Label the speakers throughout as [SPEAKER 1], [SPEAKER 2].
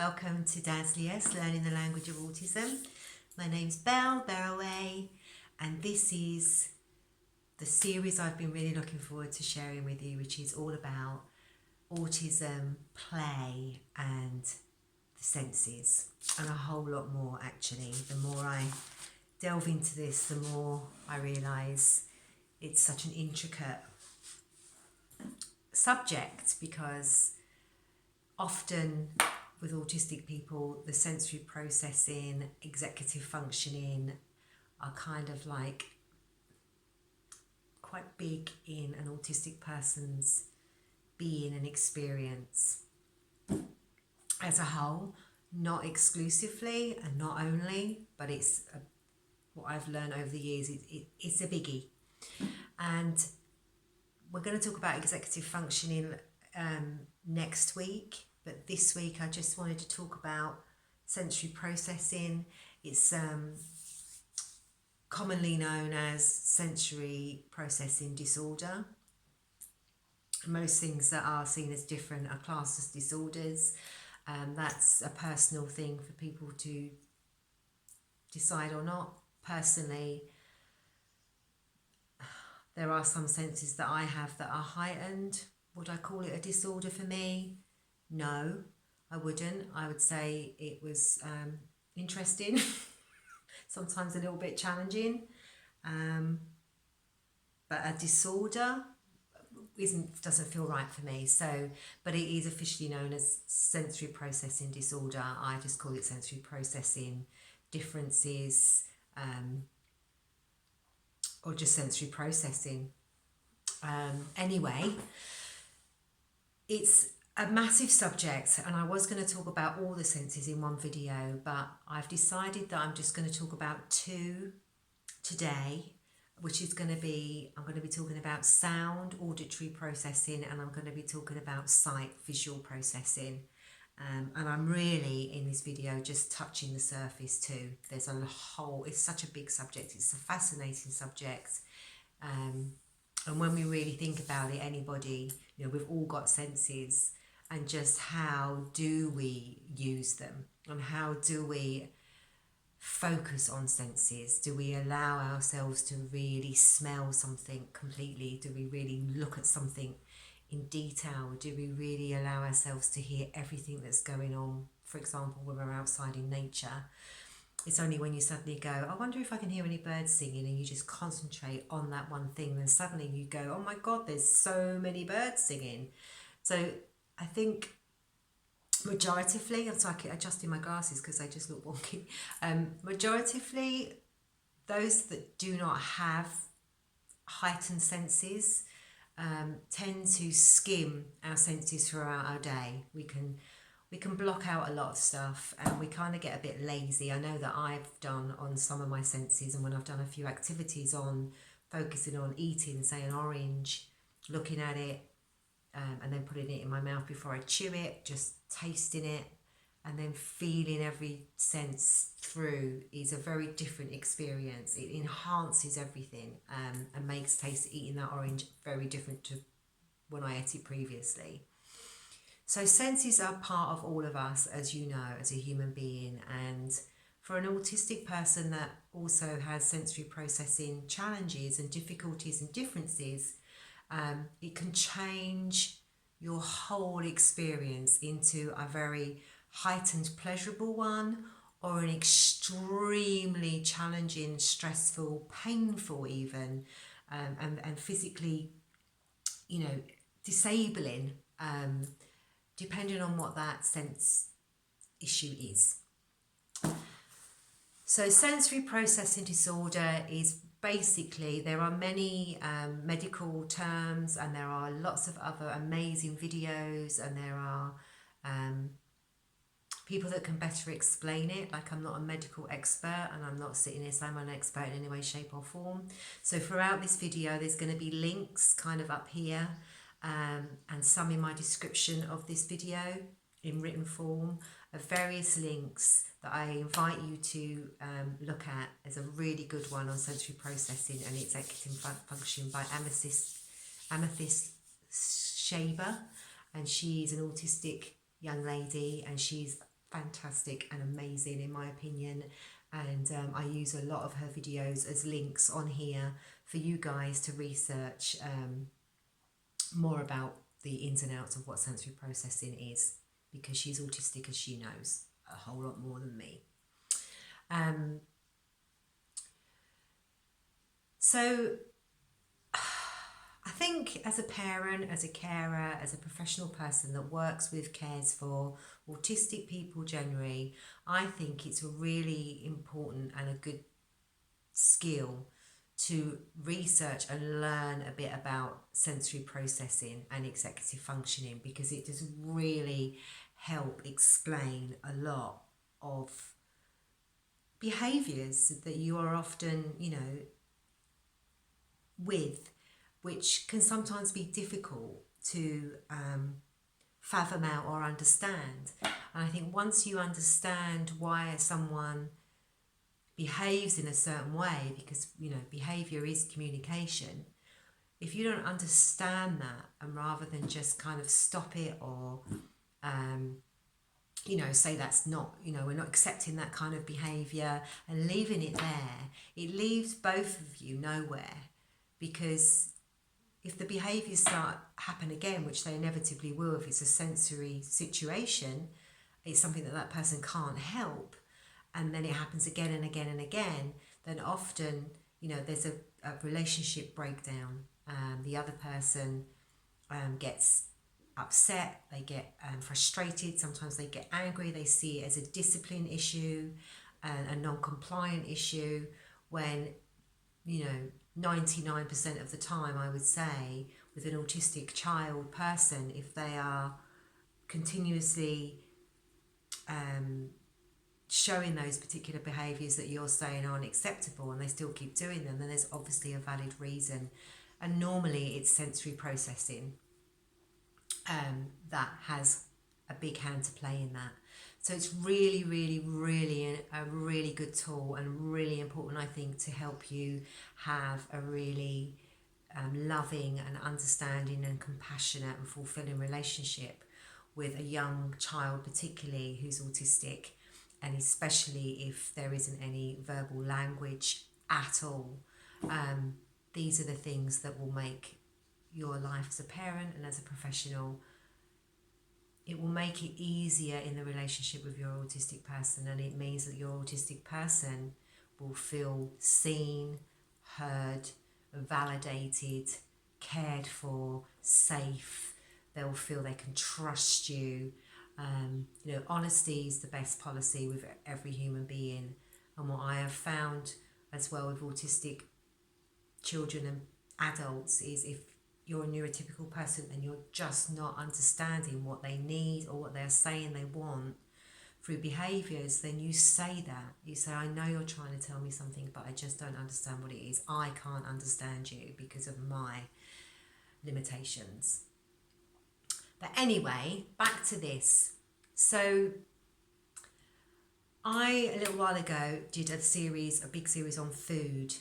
[SPEAKER 1] welcome to Dazzliest, Learning the Language of Autism. My name's Belle, Berroyer, and this is the series I've been really looking forward to sharing with you, which is all about autism, play, and the senses, and a whole lot more actually. The more I delve into this, the more I realise it's such an intricate subject, because often with autistic people, the sensory processing, executive functioning are kind of like quite big in an autistic person's being and experience as a whole, not exclusively and not only, but it's what I've learned over the years, it's a biggie. And we're going to talk about executive functioning next week, but this week I just wanted to talk about sensory processing. It's commonly known as sensory processing disorder. Most things that are seen as different are classed as disorders. That's a personal thing for people to decide or not. Personally, there are some senses that I have that are heightened. Would I call it a disorder for me? No, I wouldn't. I would say it was interesting, sometimes a little bit challenging, but a disorder doesn't feel right for me. So, but it is officially known as sensory processing disorder. I just call it sensory processing differences, or just sensory processing. Anyway, it's a massive subject, and I was going to talk about all the senses in one video, but I've decided that I'm just going to talk about two today, which is going to be, I'm going to be talking about sound, auditory processing, and I'm going to be talking about sight, visual processing. And I'm really, in this video, just touching the surface too. There's a whole, it's such a big subject, it's a fascinating subject. And when we really think about it, anybody, you know, we've all got senses, and just how do we use them, and how do we focus on senses? Do we allow ourselves to really smell something completely? Do we really look at something in detail? Do we really allow ourselves to hear everything that's going on? For example, when we're outside in nature, it's only when you suddenly go, I wonder if I can hear any birds singing, and you just concentrate on that one thing, then suddenly you go, oh my God, there's so many birds singing. So I think majoritively, I'm sorry, I keep adjusting my glasses because they just look wonky. Majoritively, those that do not have heightened senses tend to skim our senses throughout our day. We can block out a lot of stuff, and we kind of get a bit lazy. I know that I've done on some of my senses, and when I've done a few activities on focusing on eating, say an orange, looking at it, and then putting it in my mouth before I chew it, just tasting it, and then feeling every sense through is a very different experience. It enhances everything, and makes eating that orange very different to when I ate it previously. So senses are part of all of us, as you know, as a human being. And for an autistic person that also has sensory processing challenges and difficulties and differences, it can change your whole experience into a very heightened, pleasurable one, or an extremely challenging, stressful, painful even, and physically, you know, disabling, depending on what that sense issue is. So sensory processing disorder is basically, there are many medical terms, and there are lots of other amazing videos, and there are people that can better explain it. Like, I'm not a medical expert, and I'm not sitting here saying I'm an expert in any way, shape or form. So throughout this video, there's going to be links kind of up here, and some in my description of this video in written form, of various links that I invite you to look at. There's a really good one on sensory processing and executive function by Amethyst Shaver, and she's an autistic young lady, and she's fantastic and amazing in my opinion, and I use a lot of her videos as links on here for you guys to research more about the ins and outs of what sensory processing is, because she's autistic and she knows a whole lot more than me. So I think as a parent, as a carer, as a professional person that works with, cares for autistic people generally, I think it's a really important and a good skill to research and learn a bit about sensory processing and executive functioning, because it does really help explain a lot of behaviours that you are often, with, which can sometimes be difficult to fathom out or understand. And I think once you understand why someone behaves in a certain way, because behaviour is communication, if you don't understand that, and rather than just kind of stop it or say that's not, we're not accepting that kind of behaviour and leaving it there, it leaves both of you nowhere. Because if the behaviours start happen again, which they inevitably will if it's a sensory situation, it's something that person can't help, and then it happens again and again and again, then often, there's a relationship breakdown. The other person gets upset, they get frustrated, sometimes they get angry, they see it as a discipline issue and a non-compliant issue, when 99% of the time, I would say, with an autistic child person, if they are continuously showing those particular behaviours that you're saying aren't acceptable and they still keep doing them, then there's obviously a valid reason. And normally it's sensory processing that has a big hand to play in that. So it's really, really, really a really good tool, and really important, I think, to help you have a really loving and understanding and compassionate and fulfilling relationship with a young child, particularly who's autistic, and especially if there isn't any verbal language at all. These are the things that will make your life as a parent and as a professional, it will make it easier in the relationship with your autistic person, and it means that your autistic person will feel seen, heard, validated, cared for, safe. They'll feel they can trust you. Honesty is the best policy with every human being. And what I have found as well with autistic children and adults is, if you're a neurotypical person and you're just not understanding what they need or what they're saying they want through behaviours, then you say that. You say, I know you're trying to tell me something, but I just don't understand what it is. I can't understand you because of my limitations. But anyway, back to this. So I, a little while ago, did a big series on food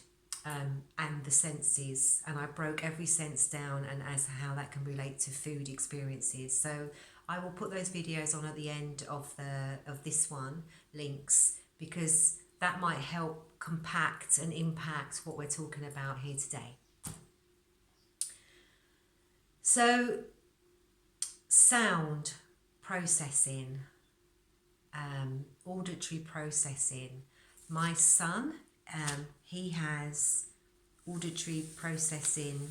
[SPEAKER 1] and the senses, and I broke every sense down and as to how that can relate to food experiences. So I will put those videos on at the end of this one, links, because that might help compact and impact what we're talking about here today. So sound processing, auditory processing. My son, he has auditory processing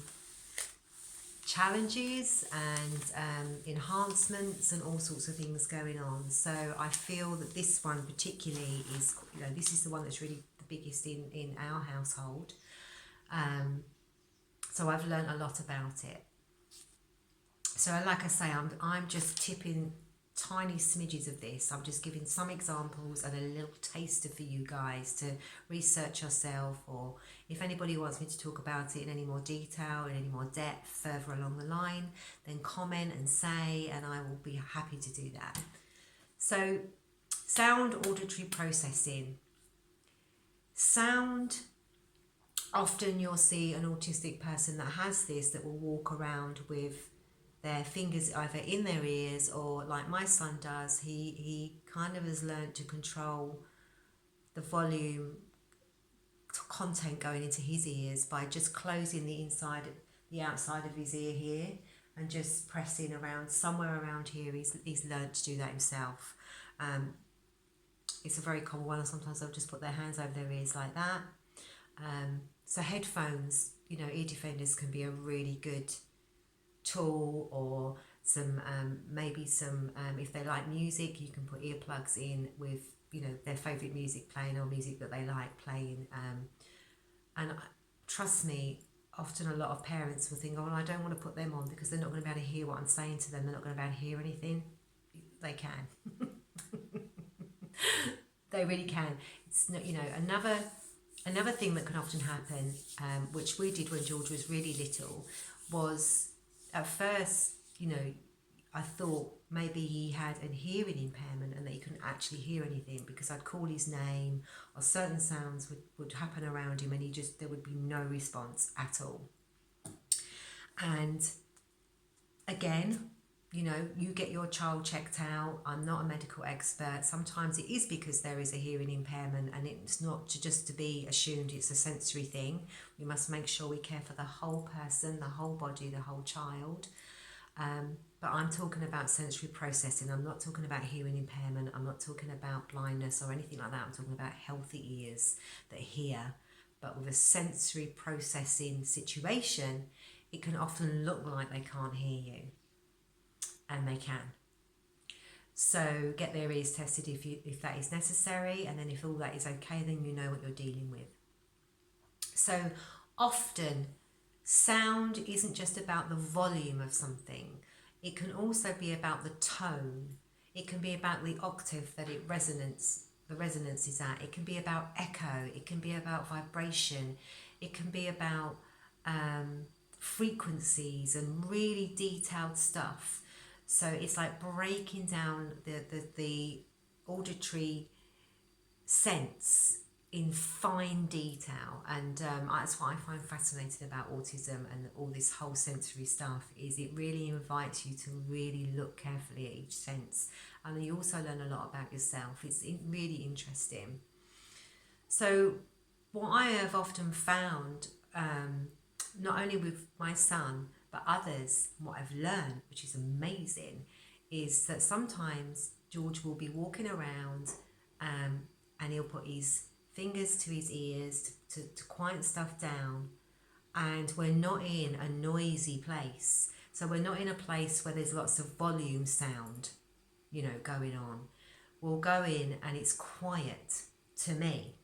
[SPEAKER 1] challenges and enhancements and all sorts of things going on. So I feel that this one particularly is, this is the one that's really the biggest in our household. So I've learned a lot about it. So like I say, I'm just tipping tiny smidges of this. I'm just giving some examples and a little taster for you guys to research yourself, or if anybody wants me to talk about it in any more detail, in any more depth further along the line, then comment and say, and I will be happy to do that. So sound auditory processing. Sound, often you'll see an autistic person that has this that will walk around with their fingers either in their ears, or like my son does, he kind of has learned to control the volume content going into his ears by just closing the outside of his ear here, and just pressing around somewhere around here. He's learned to do that himself. It's a very common one, and sometimes they'll just put their hands over their ears like that. So headphones, ear defenders can be a really good tool, or some maybe some if they like music, you can put earplugs in with their favourite music playing, or music that they like playing, and trust me, often a lot of parents will think, oh, well, I don't want to put them on because they're not going to be able to hear what I'm saying to them, they're not going to be able to hear anything. They can. They really can. It's not, another thing that can often happen, which we did when George was really little, was at first, I thought maybe he had a hearing impairment and that he couldn't actually hear anything, because I'd call his name or certain sounds would happen around him and there would be no response at all. And again, you get your child checked out. I'm not a medical expert. Sometimes it is because there is a hearing impairment, and it's not just to be assumed it's a sensory thing. We must make sure we care for the whole person, the whole body, the whole child. But I'm talking about sensory processing. I'm not talking about hearing impairment. I'm not talking about blindness or anything like that. I'm talking about healthy ears that hear. But with a sensory processing situation, it can often look like they can't hear you. And they can. So get their ears tested if that is necessary, and then if all that is okay, then you know what you're dealing with. So often sound isn't just about the volume of something. It can also be about the tone. It can be about the octave that the resonance is at. It can be about echo. It can be about vibration. It can be about frequencies and really detailed stuff. So it's like breaking down the auditory sense in fine detail, and that's what I find fascinating about autism and all this whole sensory stuff, is it really invites you to really look carefully at each sense, and you also learn a lot about yourself. It's really interesting. So what I have often found, not only with my son but others, what I've learned, which is amazing, is that sometimes George will be walking around and he'll put his fingers to his ears to quiet stuff down, and we're not in a noisy place. So we're not in a place where there's lots of volume sound, going on. We'll go in and it's quiet to me.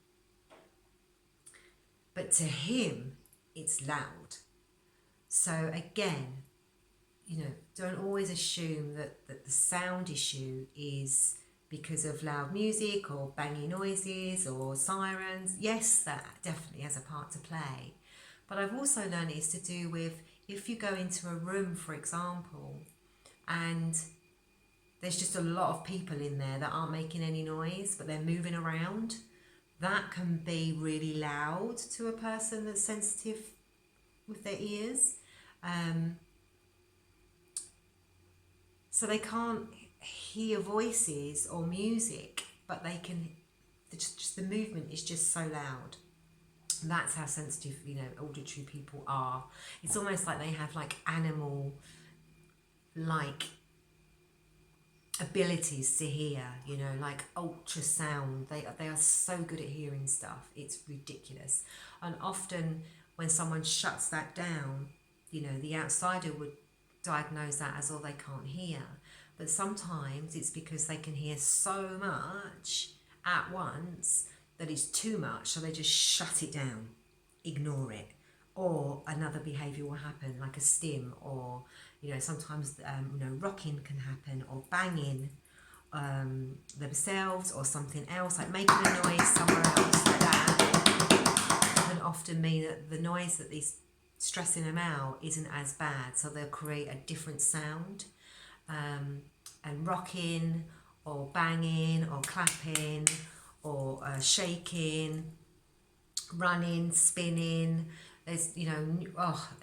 [SPEAKER 1] But to him, it's loud. So again, don't always assume that the sound issue is because of loud music or banging noises or sirens. Yes, that definitely has a part to play. But I've also learned it's to do with if you go into a room, for example, and there's just a lot of people in there that aren't making any noise, but they're moving around, that can be really loud to a person that's sensitive with their ears. So they can't hear voices or music, but they can, just the movement is just so loud. And that's how sensitive, auditory people are. It's almost like they have like animal like abilities to hear, like ultrasound. They are so good at hearing stuff. It's ridiculous. And often when someone shuts that down, the outsider would diagnose that as, oh, they can't hear. But sometimes it's because they can hear so much at once that it's too much, so they just shut it down, ignore it. Or another behaviour will happen, like a stim, or, sometimes, rocking can happen, or banging themselves, or something else, like making a noise somewhere else like that, can often mean that the noise that is stressing them out isn't as bad, so they'll create a different sound. And rocking or banging or clapping or shaking, running, spinning, There's,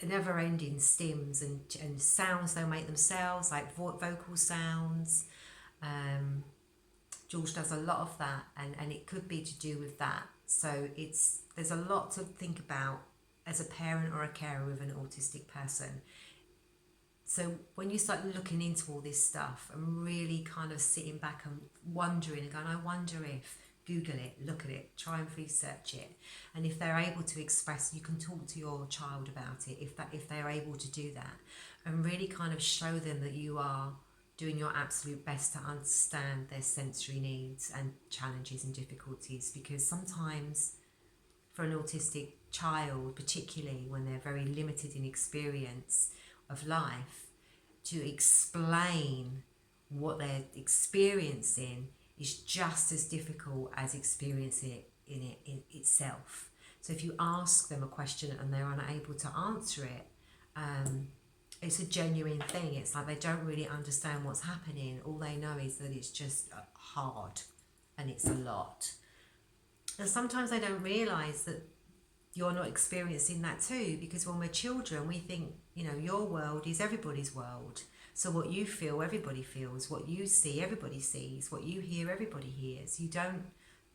[SPEAKER 1] never-ending stims and sounds they'll make themselves, like vocal sounds. George does a lot of that, and it could be to do with that. So there's a lot to think about as a parent or a carer with an autistic person. So when you start looking into all this stuff and really kind of sitting back and wondering and going, I wonder if, Google it, look at it, try and research it. And if they're able to express, you can talk to your child about it if they're able to do that, and really kind of show them that you are doing your absolute best to understand their sensory needs and challenges and difficulties. Because sometimes for an autistic child, particularly when they're very limited in experience of life, to explain what they're experiencing is just as difficult as experiencing it in itself. So if you ask them a question and they're unable to answer it, it's a genuine thing. It's like they don't really understand what's happening. All they know is that it's just hard and it's a lot. And sometimes they don't realise that you're not experiencing that too, because when we're children, we think, your world is everybody's world. So what you feel, everybody feels. What you see, everybody sees. What you hear, everybody hears. You don't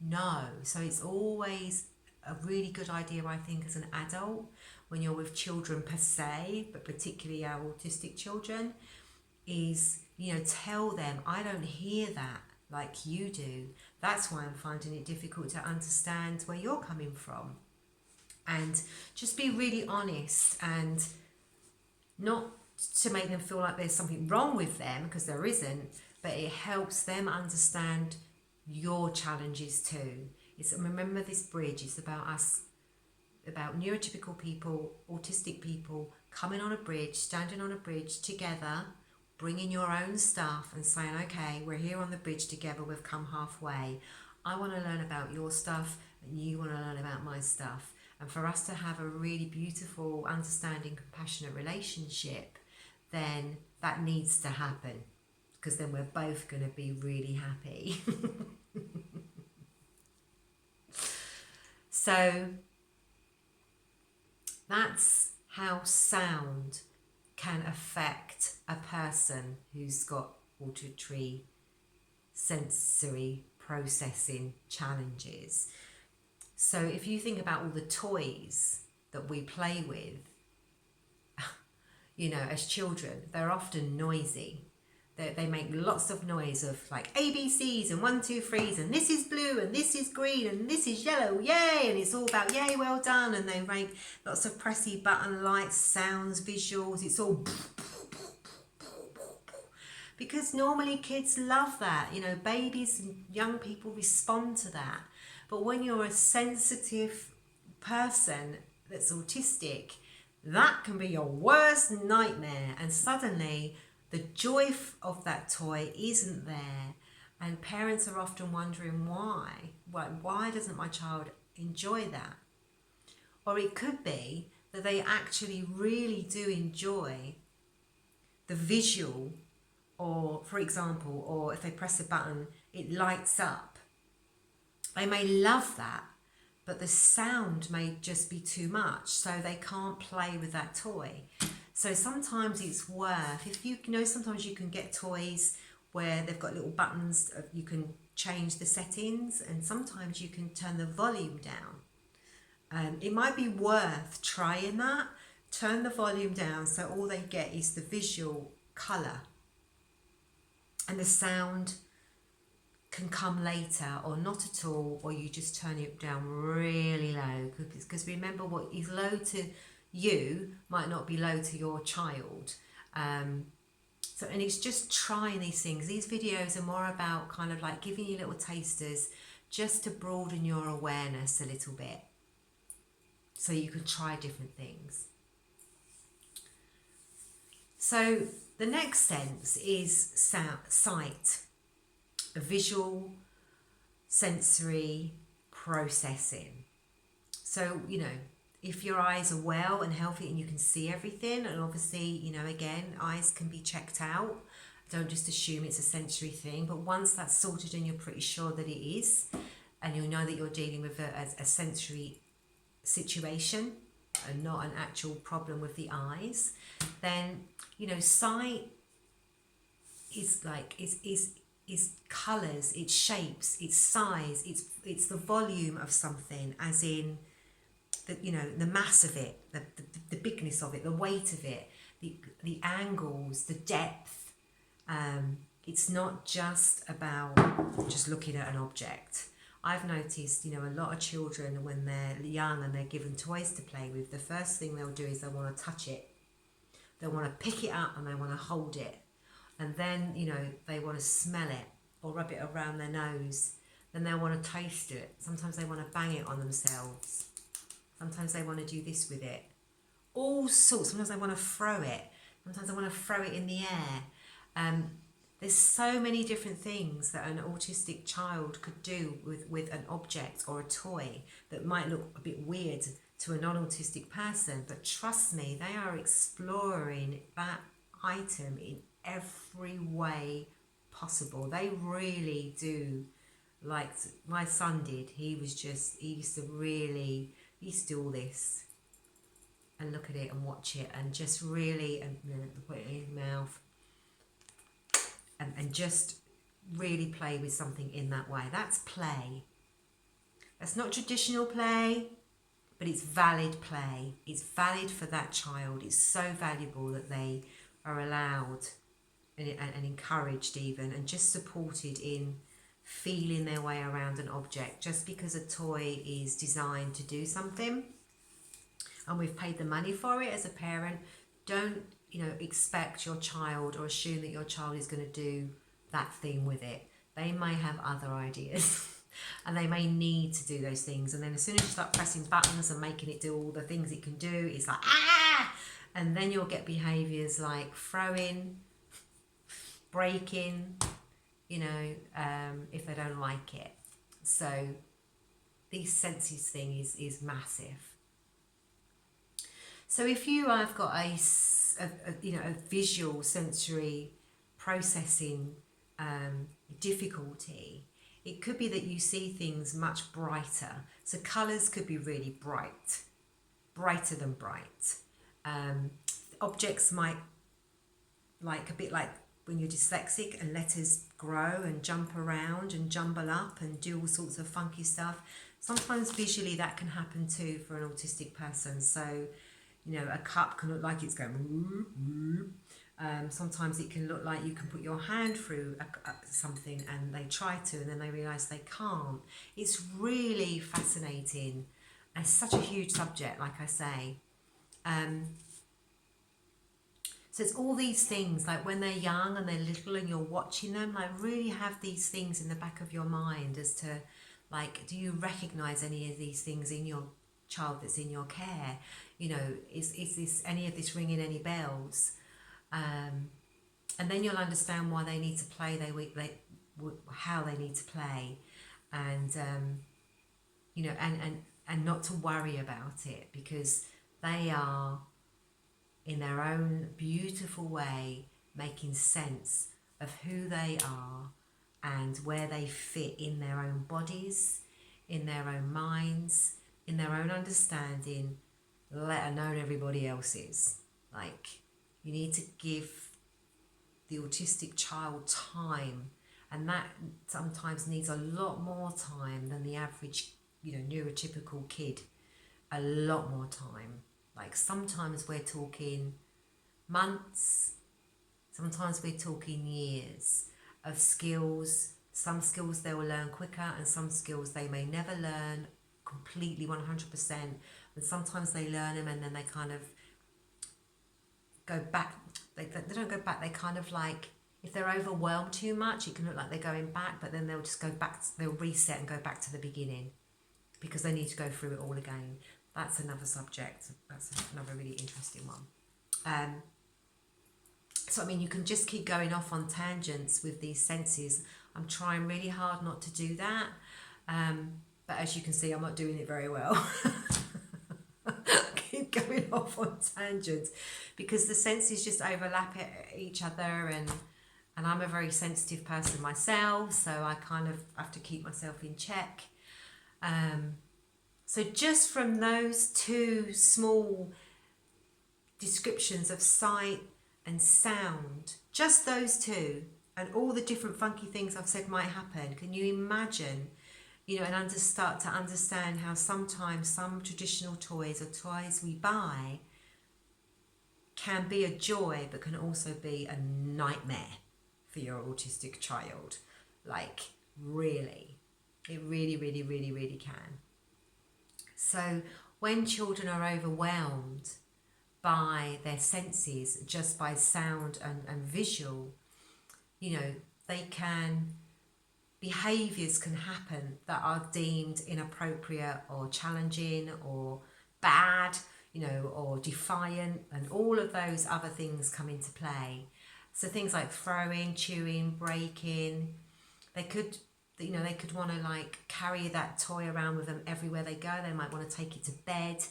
[SPEAKER 1] know. So it's always a really good idea, I think, as an adult, when you're with children per se, but particularly our autistic children, is, tell them, I don't hear that like you do. That's why I'm finding it difficult to understand where you're coming from. And just be really honest, and not to make them feel like there's something wrong with them, because there isn't, but it helps them understand your challenges too. Remember this bridge, it's about us, about neurotypical people, autistic people, coming on a bridge, standing on a bridge together, bringing your own stuff and saying, okay, we're here on the bridge together, we've come halfway. I want to learn about your stuff and you want to learn about my stuff. And for us to have a really beautiful, understanding, compassionate relationship, then that needs to happen, because then we're both going to be really happy. So that's how sound can affect a person who's got auditory sensory processing challenges. So if you think about all the toys that we play with, as children, they're often noisy. They make lots of noise of like ABCs and 1, 2, 3s, and this is blue and this is green and this is yellow, yay! And it's all about yay, well done. And they make lots of pressy button lights, sounds, visuals. It's all because normally kids love that. Babies and young people respond to that. But when you're a sensitive person that's autistic, that can be your worst nightmare. And suddenly the joy of that toy isn't there. And parents are often wondering why. Why doesn't my child enjoy that? Or it could be that they actually really do enjoy the visual, or for example, or if they press a button, it lights up. They may love that, but the sound may just be too much, so they can't play with that toy. So sometimes it's worth, sometimes you can get toys where they've got little buttons, you can change the settings, and sometimes you can turn the volume down. It might be worth trying that. Turn the volume down so all they get is the visual colour, and the sound can come later, or not at all, or you just turn it down really low, because remember, what is low to you might not be low to your child. And it's just trying these things. These videos are more about kind of like giving you little tasters just to broaden your awareness a little bit, so you can try different things. So the next sense is sight. A visual sensory processing. So, if your eyes are well and healthy and you can see everything, and obviously, again, eyes can be checked out. Don't just assume it's a sensory thing, but once that's sorted and you're pretty sure that it is, and you know that you're dealing with a sensory situation, and not an actual problem with the eyes, then, you know, sight is like, is colours, it's shapes, it's size, it's the volume of something, as in the, you know, the mass of it, the bigness of it, the weight of it, the angles, the depth. It's not just about just looking at an object. I've noticed, you know, a lot of children, when they're young and they're given toys to play with, the first thing they'll do is they want to touch it. They want to pick it up and they want to hold it. And then, you know, they want to smell it or rub it around their nose. Then they want to taste it. Sometimes they want to bang it on themselves. Sometimes they want to do this with it. All sorts. Sometimes they want to throw it. Sometimes they want to throw it in the air. There's so many different things that an autistic child could do with an object or a toy that might look a bit weird to a non-autistic person. But trust me, they are exploring that item in every way possible. They really do. Like my son did. He used to do all this and look at it and watch it and just really, and put it in his mouth and just really play with something in that way. That's play. That's not traditional play, but it's valid play. It's valid for that child. It's so valuable that they are allowed and encouraged even, and just supported in feeling their way around an object. Just because a toy is designed to do something and we've paid the money for it as a parent, don't, you know, expect your child or assume that your child is going to do that thing with it. They may have other ideas and they may need to do those things, and then as soon as you start pressing buttons and making it do all the things it can do, it's like ah, and then you'll get behaviours like throwing, breaking, you know, if they don't like it. So these senses thing is massive. So if you have got a visual sensory processing difficulty, it could be that you see things much brighter. So colours could be really bright, brighter than bright. Objects might, like a bit like when you're dyslexic and letters grow and jump around and jumble up and do all sorts of funky stuff. Sometimes visually that can happen too for an autistic person. So, you know, a cup can look like it's going whoop, whoop. Sometimes it can look like you can put your hand through something and they try to and then they realise they can't. It's really fascinating. And it's such a huge subject, like I say. So it's all these things, like when they're young and they're little and you're watching them, like really have these things in the back of your mind as to, like, do you recognise any of these things in your child that's in your care? You know, is this any of this ringing any bells? And then you'll understand why they need to play, how they need to play, and you know, and not to worry about it, because they are, in their own beautiful way, making sense of who they are and where they fit in their own bodies, in their own minds, in their own understanding, let alone everybody else's. Like, you need to give the autistic child time, and that sometimes needs a lot more time than the average, you know, neurotypical kid. A lot more time. Like sometimes we're talking months, sometimes we're talking years of skills. Some skills they will learn quicker, and some skills they may never learn completely 100%. And sometimes they learn them and then they kind of go back. They don't go back, they kind of like, if they're overwhelmed too much, it can look like they're going back, but then they'll just go back, they'll reset and go back to the beginning because they need to go through it all again. That's another subject. That's another really interesting one. So, I mean, you can just keep going off on tangents with these senses. I'm trying really hard not to do that. But as you can see, I'm not doing it very well. I keep going off on tangents because the senses just overlap each other, and I'm a very sensitive person myself, so I kind of have to keep myself in check. So just from those two small descriptions of sight and sound, just those two, and all the different funky things I've said might happen, can you imagine, and start to understand how sometimes some traditional toys or toys we buy can be a joy, but can also be a nightmare for your autistic child. Like, really. It really, really, really, really can. So when children are overwhelmed by their senses, just by sound and visual, behaviours can happen that are deemed inappropriate or challenging or bad, or defiant, and all of those other things come into play. So things like throwing, chewing, breaking, they could want to like carry that toy around with them everywhere they go. They might want to take it to bed.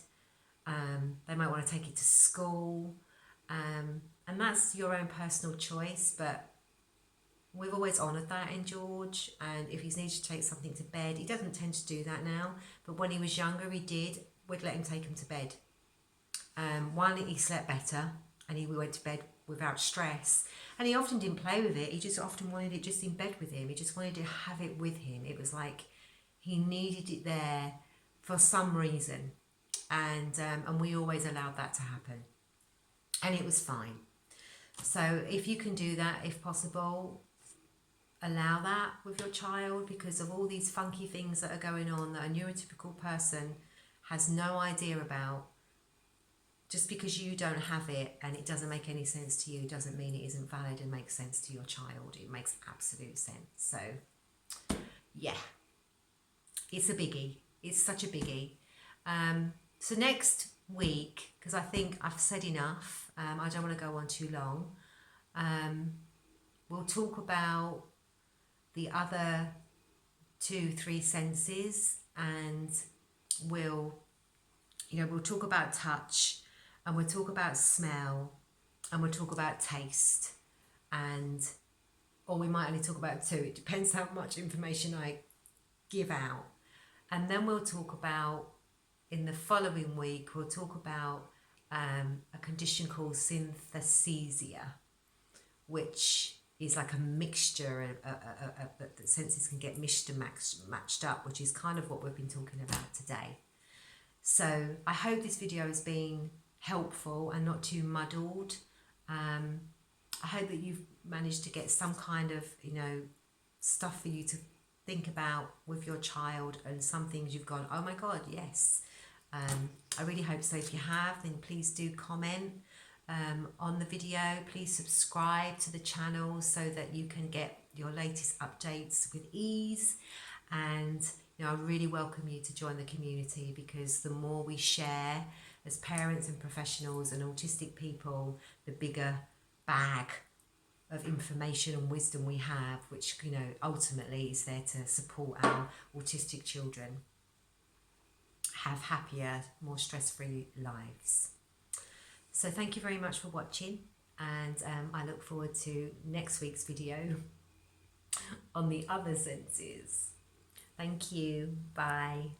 [SPEAKER 1] They might want to take it to school. And that's your own personal choice, but we've always honoured that in George. And if he's needed to take something to bed, he doesn't tend to do that now, but when he was younger he did. We'd let him take him to bed. One, he slept better and we went to bed without stress, and he often didn't play with it. He just often wanted it just in bed with him. He just wanted to have it with him. It was like he needed it there for some reason, and we always allowed that to happen, and it was fine. So if you can do that, if possible, allow that with your child, because of all these funky things that are going on that a neurotypical person has no idea about. Just because you don't have it and it doesn't make any sense to you doesn't mean it isn't valid and makes sense to your child. It makes absolute sense. So, yeah, it's a biggie. It's such a biggie. So next week, because I think I've said enough, I don't want to go on too long, we'll talk about the other 2-3 senses, and we'll talk about touch, and we'll talk about smell, and we'll talk about taste, or we might only talk about 2. It depends how much information I give out. And then we'll talk about, in the following week, we'll talk about a condition called synesthesia, which is like a mixture that the senses can get mixed and matched up, which is kind of what we've been talking about today. So I hope this video has been helpful and not too muddled. I hope that you've managed to get some kind of, stuff for you to think about with your child, and some things you've gone, oh my God, yes. I really hope so. If you have, then please do comment on the video. Please subscribe to the channel so that you can get your latest updates with ease. And I really welcome you to join the community, because the more we share as parents and professionals and autistic people, the bigger bag of information and wisdom we have, which ultimately is there to support our autistic children have happier, more stress-free lives. So thank you very much for watching, and I look forward to next week's video on the other senses. Thank you. Bye.